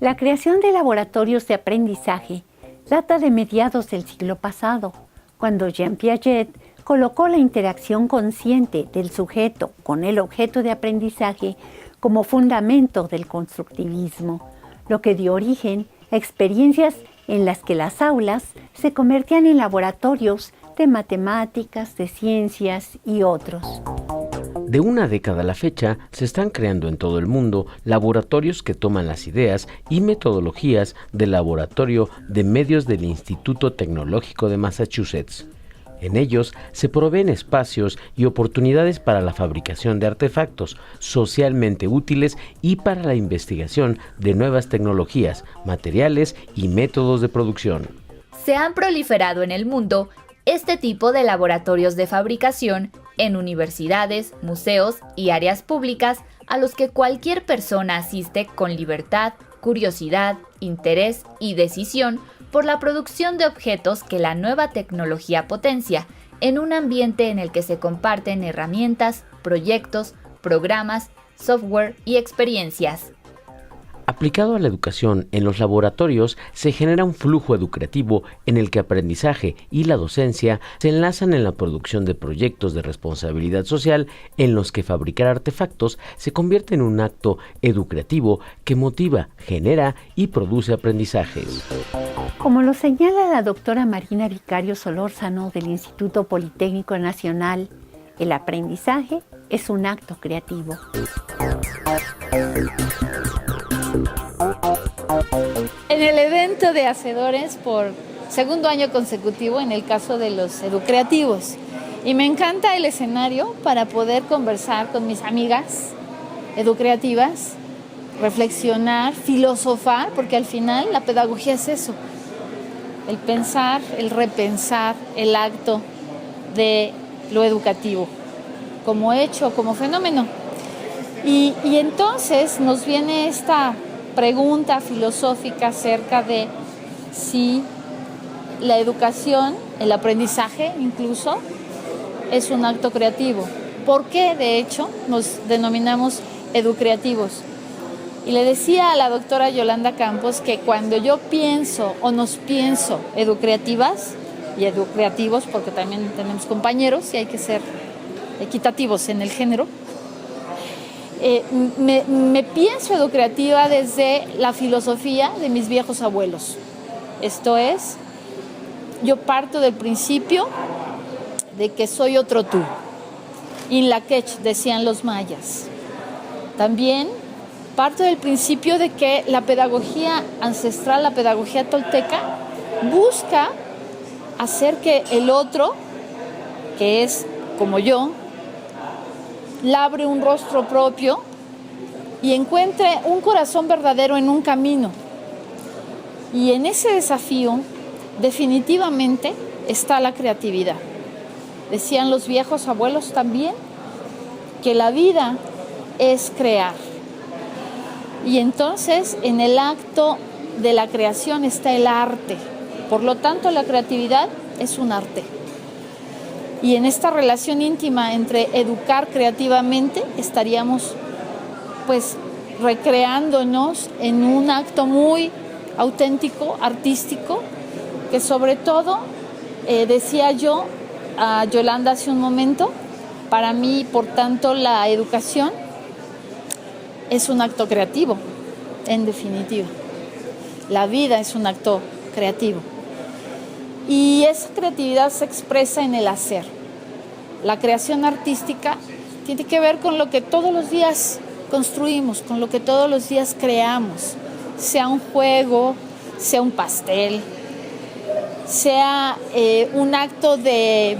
La creación de laboratorios de aprendizaje data de mediados del siglo pasado, cuando Jean Piaget colocó la interacción consciente del sujeto con el objeto de aprendizaje como fundamento del constructivismo, lo que dio origen a experiencias en las que las aulas se convertían en laboratorios de matemáticas, de ciencias y otros. De una década a la fecha, se están creando en todo el mundo laboratorios que toman las ideas y metodologías del laboratorio de medios del Instituto Tecnológico de Massachusetts. En ellos se proveen espacios y oportunidades para la fabricación de artefactos socialmente útiles y para la investigación de nuevas tecnologías, materiales y métodos de producción. Se han proliferado en el mundo este tipo de laboratorios de fabricación en universidades, museos y áreas públicas a los que cualquier persona asiste con libertad, curiosidad, interés y decisión por la producción de objetos que la nueva tecnología potencia, en un ambiente en el que se comparten herramientas, proyectos, programas, software y experiencias. Aplicado a la educación, en los laboratorios se genera un flujo educativo en el que aprendizaje y la docencia se enlazan en la producción de proyectos de responsabilidad social en los que fabricar artefactos se convierte en un acto educativo que motiva, genera y produce aprendizajes. Como lo señala la doctora Marina Vicario Solórzano del Instituto Politécnico Nacional, el aprendizaje es un acto creativo. En el evento de Hacedores por segundo año consecutivo, en el caso de los educreativos. Y me encanta el escenario para poder conversar con mis amigas educreativas, reflexionar, filosofar, porque al final la pedagogía es eso, el pensar, el repensar, el acto de lo educativo, como hecho, como fenómeno. Y entonces nos viene esta pregunta filosófica acerca de si la educación, el aprendizaje incluso, es un acto creativo. ¿Por qué, de hecho, nos denominamos educreativos? Y le decía a la doctora Yolanda Campos que cuando yo pienso o nos pienso educreativas y educreativos, porque también tenemos compañeros y hay que ser equitativos en el género, me pienso educativa desde la filosofía de mis viejos abuelos. Esto es, yo parto del principio de que soy otro tú. In la quech, decían los mayas. También parto del principio de que la pedagogía ancestral, la pedagogía tolteca, busca hacer que el otro, que es como yo, labre un rostro propio y encuentre un corazón verdadero en un camino. Y en ese desafío definitivamente está la creatividad. Decían los viejos abuelos también que la vida es crear. Y entonces en el acto de la creación está el arte. Por lo tanto, la creatividad es un arte. Y en esta relación íntima entre educar creativamente estaríamos pues recreándonos en un acto muy auténtico, artístico, que sobre todo, decía yo a Yolanda hace un momento, para mí, por tanto, la educación es un acto creativo, en definitiva. La vida es un acto creativo. Y esa creatividad se expresa en el hacer. La creación artística tiene que ver con lo que todos los días construimos, con lo que todos los días creamos, sea un juego, sea un pastel, sea un acto de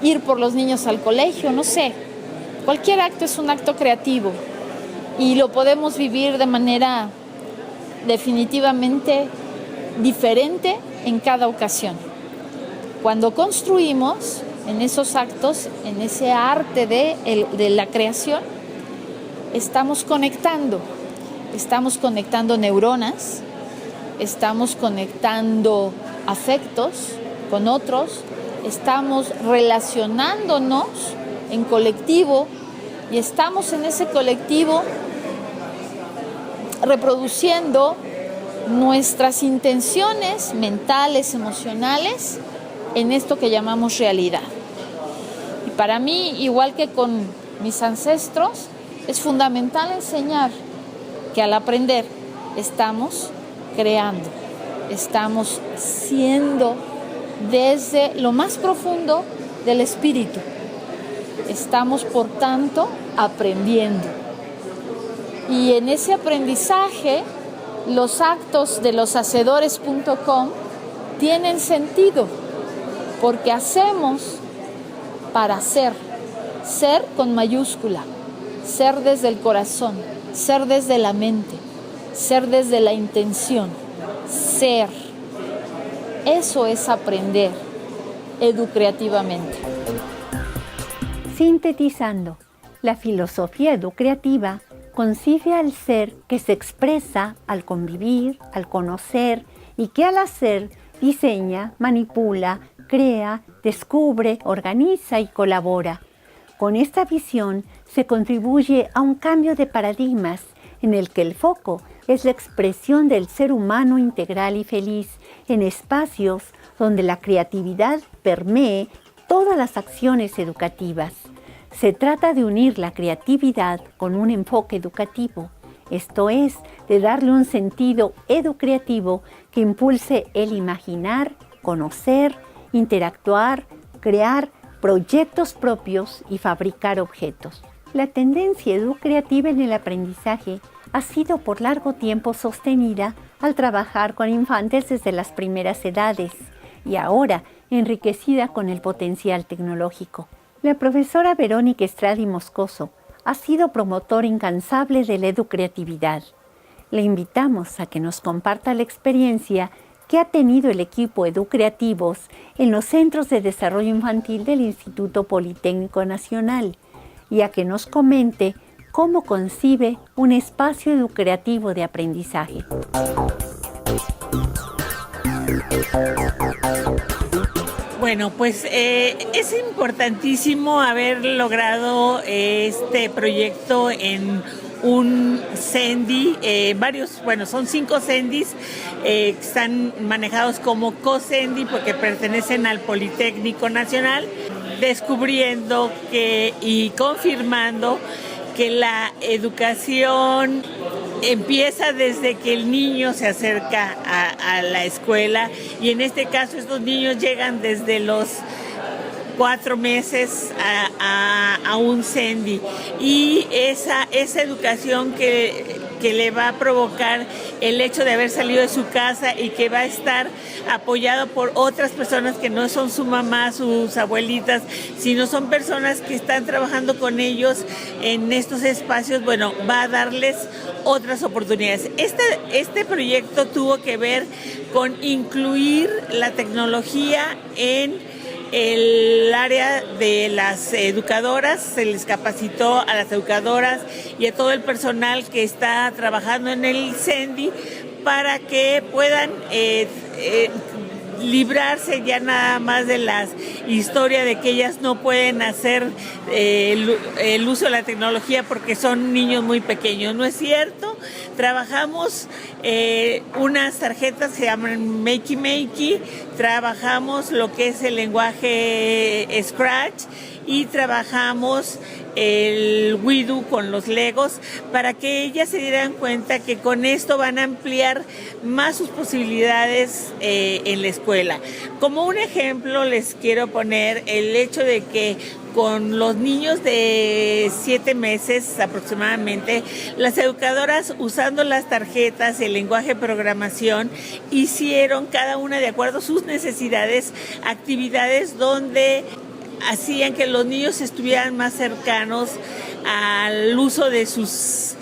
ir por los niños al colegio, no sé. Cualquier acto es un acto creativo y lo podemos vivir de manera definitivamente diferente en cada ocasión. Cuando construimos en esos actos, en ese arte de la creación, estamos conectando neuronas, estamos conectando afectos con otros, estamos relacionándonos en colectivo y estamos en ese colectivo reproduciendo nuestras intenciones mentales, emocionales, en esto que llamamos realidad. Y para mí, igual que con mis ancestros, es fundamental enseñar que al aprender estamos creando, estamos siendo desde lo más profundo del espíritu. Estamos, por tanto, aprendiendo. Y en ese aprendizaje, los actos de loshacedores.com tienen sentido, porque hacemos para ser, ser con mayúscula, ser desde el corazón, ser desde la mente, ser desde la intención, ser. Eso es aprender educativamente. Sintetizando, la filosofía educativa concibe al ser que se expresa al convivir, al conocer y que al hacer diseña, manipula, crea, descubre, organiza y colabora. Con esta visión se contribuye a un cambio de paradigmas en el que el foco es la expresión del ser humano integral y feliz en espacios donde la creatividad permee todas las acciones educativas. Se trata de unir la creatividad con un enfoque educativo, esto es, de darle un sentido educativo que impulse el imaginar, conocer, interactuar, crear proyectos propios y fabricar objetos. La tendencia educativa en el aprendizaje ha sido por largo tiempo sostenida al trabajar con infantes desde las primeras edades y ahora enriquecida con el potencial tecnológico. La profesora Verónica Estrada y Moscoso ha sido promotora incansable de la educatividad. Le invitamos a que nos comparta la experiencia que ha tenido el equipo Educreativos en los Centros de Desarrollo Infantil del Instituto Politécnico Nacional y a que nos comente cómo concibe un espacio educativo de aprendizaje. Bueno, pues es importantísimo haber logrado este proyecto en un CENDI, son 5 CENDIs que están manejados como COCENDI porque pertenecen al Politécnico Nacional, descubriendo y confirmando que la educación empieza desde que el niño se acerca a la escuela y en este caso estos niños llegan desde los 4 meses a un CENDI y esa educación que le va a provocar el hecho de haber salido de su casa y que va a estar apoyado por otras personas que no son su mamá, sus abuelitas, sino son personas que están trabajando con ellos en estos espacios, bueno, va a darles otras oportunidades. Este proyecto tuvo que ver con incluir la tecnología en el área de las educadoras, se les capacitó a las educadoras y a todo el personal que está trabajando en el CENDI para que puedan librarse ya nada más de las historias de que ellas no pueden hacer el uso de la tecnología porque son niños muy pequeños. No es cierto. Trabajamos unas tarjetas que se llaman Makey Makey, trabajamos lo que es el lenguaje Scratch y trabajamos el Widu con los Legos para que ellas se dieran cuenta que con esto van a ampliar más sus posibilidades en la escuela. Como un ejemplo les quiero poner el hecho de que con los niños de 7 meses aproximadamente, las educadoras usando las tarjetas, el lenguaje de programación, hicieron cada una de acuerdo a sus necesidades, actividades donde hacían que los niños estuvieran más cercanos al uso de sus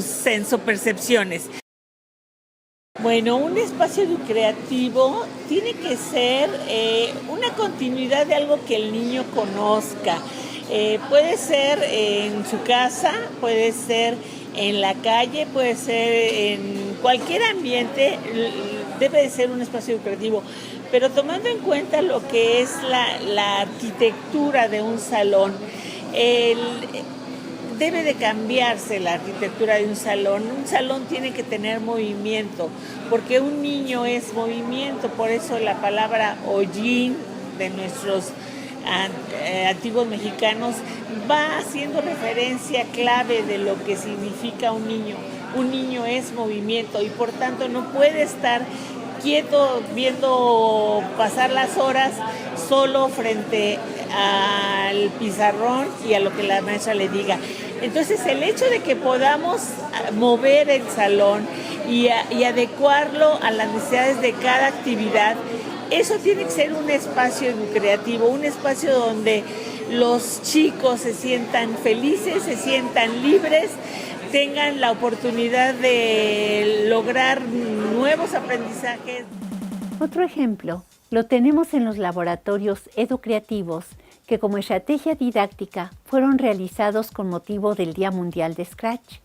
sensopercepciones. Bueno, un espacio educativo tiene que ser una continuidad de algo que el niño conozca. Puede ser en su casa, puede ser en la calle, puede ser en cualquier ambiente, debe de ser un espacio educativo. Pero tomando en cuenta lo que es la arquitectura de un salón, debe de cambiarse la arquitectura de un salón. Un salón tiene que tener movimiento, porque un niño es movimiento, por eso la palabra hollín de nuestros antiguos mexicanos va haciendo referencia clave de lo que significa un niño. Un niño es movimiento y por tanto no puede estar quieto viendo pasar las horas solo frente al pizarrón y a lo que la maestra le diga. Entonces el hecho de que podamos mover el salón y adecuarlo a las necesidades de cada actividad, eso tiene que ser un espacio educativo, un espacio donde los chicos se sientan felices, se sientan libres, tengan la oportunidad de lograr nuevos aprendizajes. Otro ejemplo lo tenemos en los laboratorios educreativos que como estrategia didáctica fueron realizados con motivo del Día Mundial de Scratch.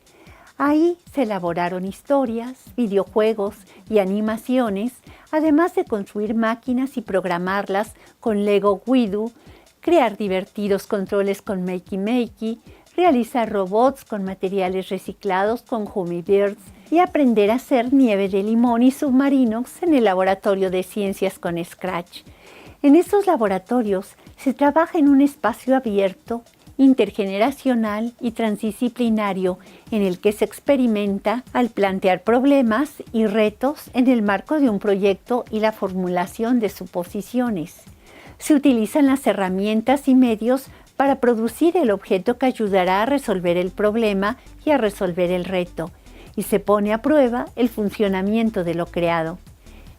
Ahí se elaboraron historias, videojuegos y animaciones, además de construir máquinas y programarlas con Lego Guido, crear divertidos controles con Makey Makey, realizar robots con materiales reciclados con Hummingbirds y aprender a hacer nieve de limón y submarinos en el laboratorio de ciencias con Scratch. En estos laboratorios se trabaja en un espacio abierto, intergeneracional y transdisciplinario en el que se experimenta al plantear problemas y retos en el marco de un proyecto y la formulación de suposiciones. Se utilizan las herramientas y medios para producir el objeto que ayudará a resolver el problema y a resolver el reto, y se pone a prueba el funcionamiento de lo creado.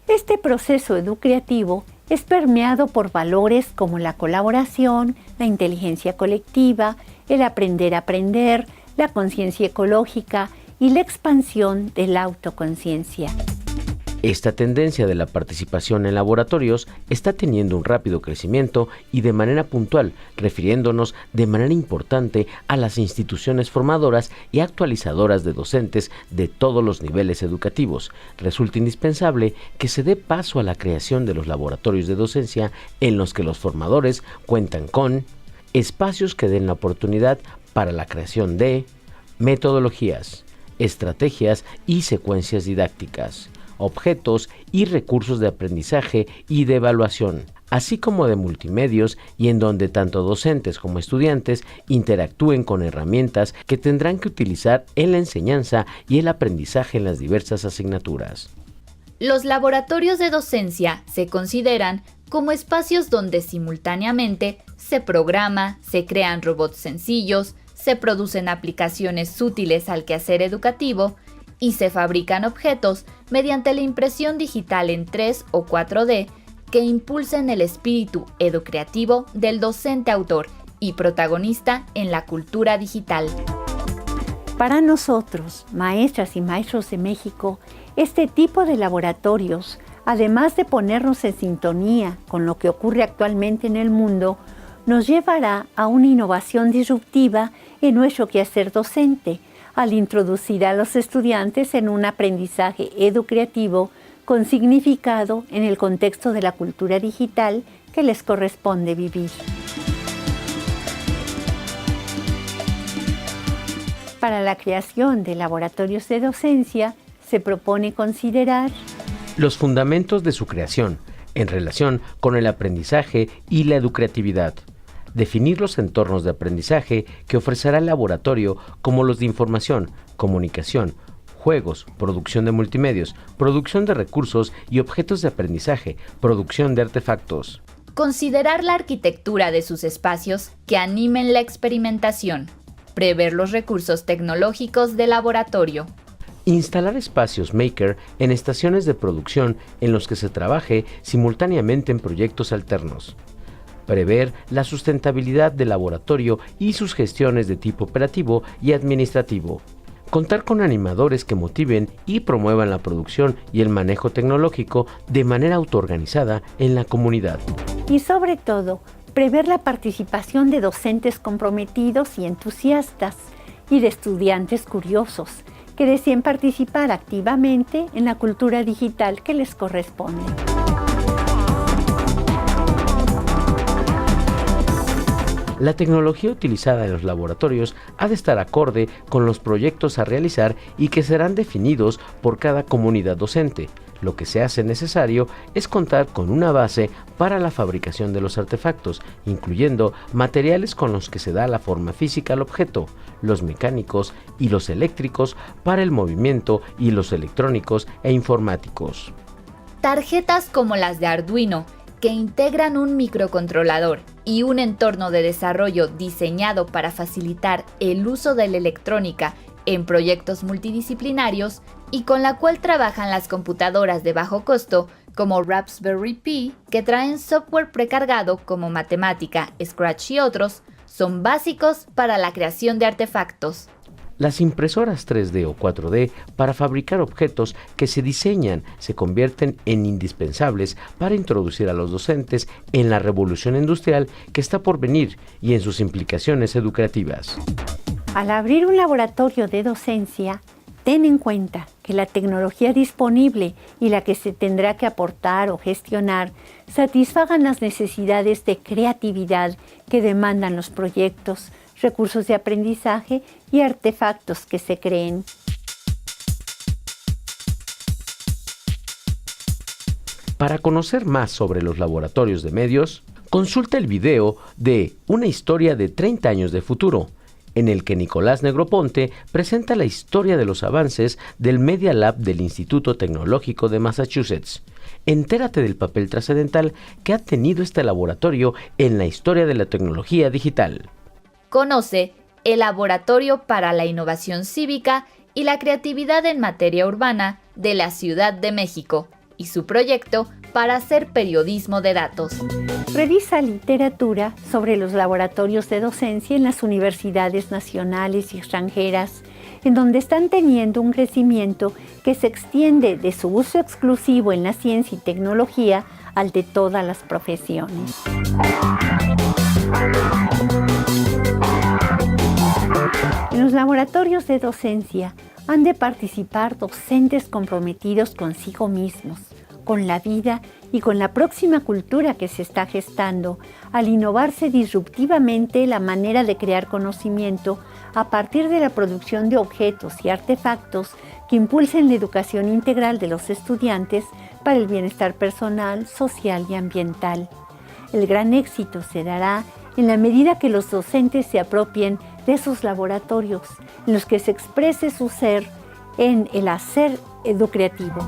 Este proceso educativo es permeado por valores como la colaboración, la inteligencia colectiva, el aprender a aprender, la conciencia ecológica y la expansión de la autoconciencia. Esta tendencia de la participación en laboratorios está teniendo un rápido crecimiento y de manera puntual, refiriéndonos de manera importante a las instituciones formadoras y actualizadoras de docentes de todos los niveles educativos. Resulta indispensable que se dé paso a la creación de los laboratorios de docencia en los que los formadores cuentan con espacios que den la oportunidad para la creación de metodologías, estrategias y secuencias didácticas, objetos y recursos de aprendizaje y de evaluación, así como de multimedios y en donde tanto docentes como estudiantes interactúen con herramientas que tendrán que utilizar en la enseñanza y el aprendizaje en las diversas asignaturas. Los laboratorios de docencia se consideran como espacios donde simultáneamente se programa, se crean robots sencillos, se producen aplicaciones útiles al quehacer educativo y se fabrican objetos mediante la impresión digital en 3 o 4D que impulsen el espíritu educreativo del docente autor y protagonista en la cultura digital. Para nosotros, maestras y maestros de México, este tipo de laboratorios, además de ponernos en sintonía con lo que ocurre actualmente en el mundo, nos llevará a una innovación disruptiva en nuestro quehacer docente, al introducir a los estudiantes en un aprendizaje educativo con significado en el contexto de la cultura digital que les corresponde vivir. Para la creación de laboratorios de docencia, se propone considerar los fundamentos de su creación en relación con el aprendizaje y la educatividad. Definir los entornos de aprendizaje que ofrecerá el laboratorio como los de información, comunicación, juegos, producción de multimedios, producción de recursos y objetos de aprendizaje, producción de artefactos. Considerar la arquitectura de sus espacios que animen la experimentación. Prever los recursos tecnológicos del laboratorio. Instalar espacios maker en estaciones de producción en los que se trabaje simultáneamente en proyectos alternos. Prever la sustentabilidad del laboratorio y sus gestiones de tipo operativo y administrativo. Contar con animadores que motiven y promuevan la producción y el manejo tecnológico de manera autoorganizada en la comunidad. Y sobre todo, prever la participación de docentes comprometidos y entusiastas y de estudiantes curiosos que deseen participar activamente en la cultura digital que les corresponde. La tecnología utilizada en los laboratorios ha de estar acorde con los proyectos a realizar y que serán definidos por cada comunidad docente. Lo que se hace necesario es contar con una base para la fabricación de los artefactos, incluyendo materiales con los que se da la forma física al objeto, los mecánicos y los eléctricos para el movimiento y los electrónicos e informáticos. Tarjetas como las de Arduino, que integran un microcontrolador y un entorno de desarrollo diseñado para facilitar el uso de la electrónica en proyectos multidisciplinarios y con la cual trabajan las computadoras de bajo costo como Raspberry Pi, que traen software precargado como Matemática, Scratch y otros, son básicos para la creación de artefactos. Las impresoras 3D o 4D para fabricar objetos que se diseñan se convierten en indispensables para introducir a los docentes en la revolución industrial que está por venir y en sus implicaciones educativas. Al abrir un laboratorio de docencia, ten en cuenta que la tecnología disponible y la que se tendrá que aportar o gestionar satisfagan las necesidades de creatividad que demandan los proyectos, recursos de aprendizaje y artefactos que se creen. Para conocer más sobre los laboratorios de medios, consulta el video de Una historia de 30 años de futuro, en el que Nicolás Negroponte presenta la historia de los avances del Media Lab del Instituto Tecnológico de Massachusetts. Entérate del papel trascendental que ha tenido este laboratorio en la historia de la tecnología digital. Conoce el Laboratorio para la Innovación Cívica y la Creatividad en Materia Urbana de la Ciudad de México y su proyecto para hacer periodismo de datos. Revisa literatura sobre los laboratorios de docencia en las universidades nacionales y extranjeras, en donde están teniendo un crecimiento que se extiende de su uso exclusivo en la ciencia y tecnología al de todas las profesiones. En los laboratorios de docencia han de participar docentes comprometidos consigo mismos, con la vida y con la próxima cultura que se está gestando, al innovarse disruptivamente la manera de crear conocimiento a partir de la producción de objetos y artefactos que impulsen la educación integral de los estudiantes para el bienestar personal, social y ambiental. El gran éxito se dará en la medida que los docentes se apropien de esos laboratorios, en los que se exprese su ser en el hacer educativo.